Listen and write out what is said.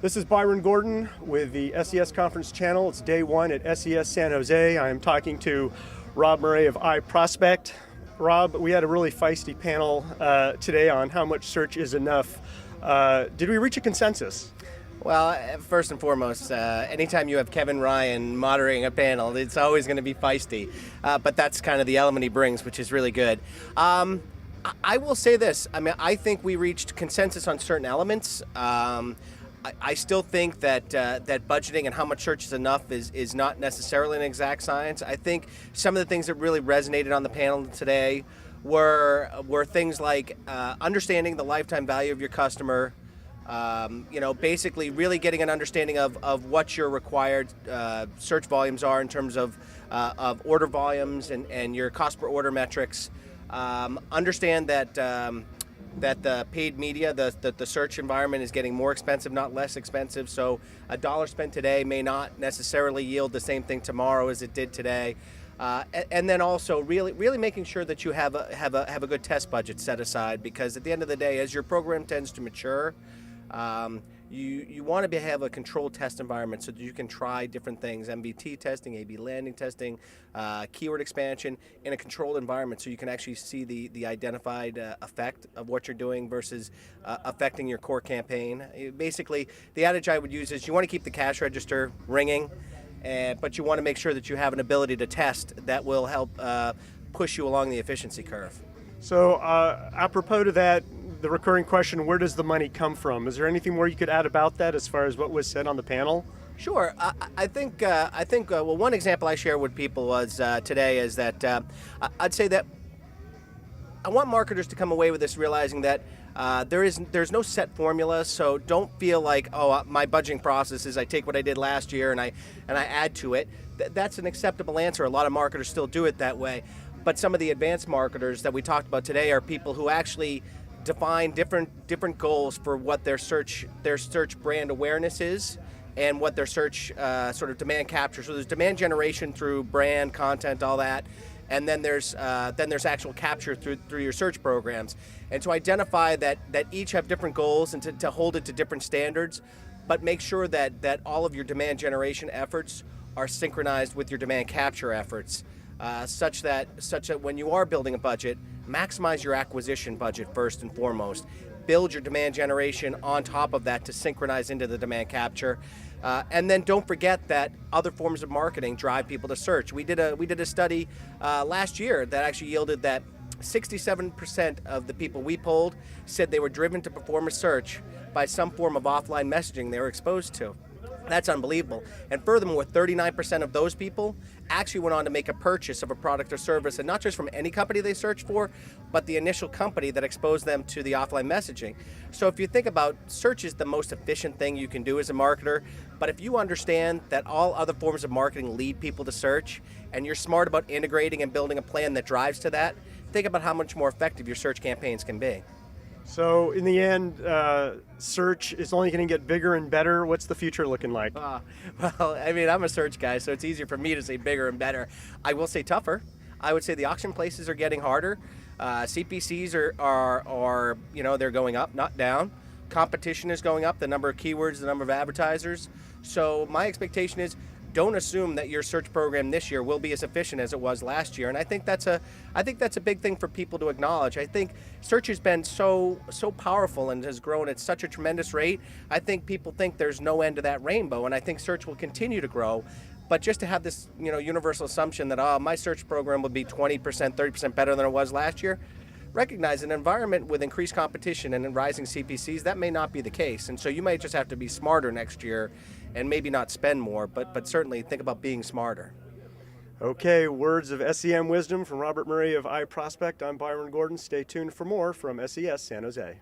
This is Byron Gordon with the SES Conference Channel. It's day one at SES San Jose. I am talking to Rob Murray of iProspect. Rob, we had a really feisty panel today on how much search is enough. Did we reach a consensus? Well, first and foremost, anytime you have Kevin Ryan moderating a panel, it's always going to be feisty. But that's kind of the element he brings, which is really good. I will say this. I mean, I think we reached consensus on certain elements. I still think that that budgeting and how much search is enough is not necessarily an exact science. I think some of the things that really resonated on the panel today were things like understanding the lifetime value of your customer. Basically really getting an understanding of what your required search volumes are in terms of order volumes and your cost per order metrics. Understand that the paid media, the search environment is getting more expensive, not less expensive. So a dollar spent today may not necessarily yield the same thing tomorrow as it did today. And then also really making sure that you have a good test budget set aside, because at the end of the day, as your program tends to mature, you want to have a controlled test environment so that you can try different things, MBT testing, A/B landing testing, keyword expansion in a controlled environment, so you can actually see the identified effect of what you're doing versus affecting your core campaign. Basically, the adage I would use is you want to keep the cash register ringing, but you want to make sure that you have an ability to test that will help push you along the efficiency curve. So apropos to that, the recurring question, where does the money come from? Is there anything more you could add about that as far as what was said on the panel? Sure. I think one example I share with people was today is that I'd say that I want marketers to come away with this realizing that there's no set formula, so don't feel like, my budgeting process is I take what I did last year and I add to it. That's an acceptable answer. A lot of marketers still do it that way. But some of the advanced marketers that we talked about today are people who actually define different goals for what their search brand awareness is and what their search sort of demand capture. So there's demand generation through brand, content, all that, and then there's actual capture through your search programs. And to identify that each have different goals and to hold it to different standards, but make sure that all of your demand generation efforts are synchronized with your demand capture efforts. Such that when you are building a budget, maximize your acquisition budget first and foremost. Build your demand generation on top of that to synchronize into the demand capture. And then don't forget that other forms of marketing drive people to search. We did a study last year that actually yielded that 67% of the people we polled said they were driven to perform a search by some form of offline messaging they were exposed to. That's unbelievable. And furthermore, 39% of those people actually went on to make a purchase of a product or service, and not just from any company they searched for, but the initial company that exposed them to the offline messaging. So if you think about search is the most efficient thing you can do as a marketer, but if you understand that all other forms of marketing lead people to search, and you're smart about integrating and building a plan that drives to that, think about how much more effective your search campaigns can be. So in the end, search is only going to get bigger and better. What's the future looking like? Well, I mean, I'm a search guy, so it's easier for me to say bigger and better. I will say tougher. I would say the auction places are getting harder. CPCs are they're going up, not down. Competition is going up, the number of keywords, the number of advertisers. So my expectation is, don't assume that your search program this year will be as efficient as it was last year, and I think that's a big thing for people to acknowledge. I think search has been so powerful and has grown at such a tremendous rate. I think people think there's no end to that rainbow, and I think search will continue to grow. But just to have this universal assumption that my search program will be 20%, 30% better than it was last year, recognize an environment with increased competition and rising CPCs, that may not be the case. And so you might just have to be smarter next year and maybe not spend more, but certainly think about being smarter. Okay, words of SEM wisdom from Robert Murray of iProspect. I'm Byron Gordon. Stay tuned for more from SES San Jose.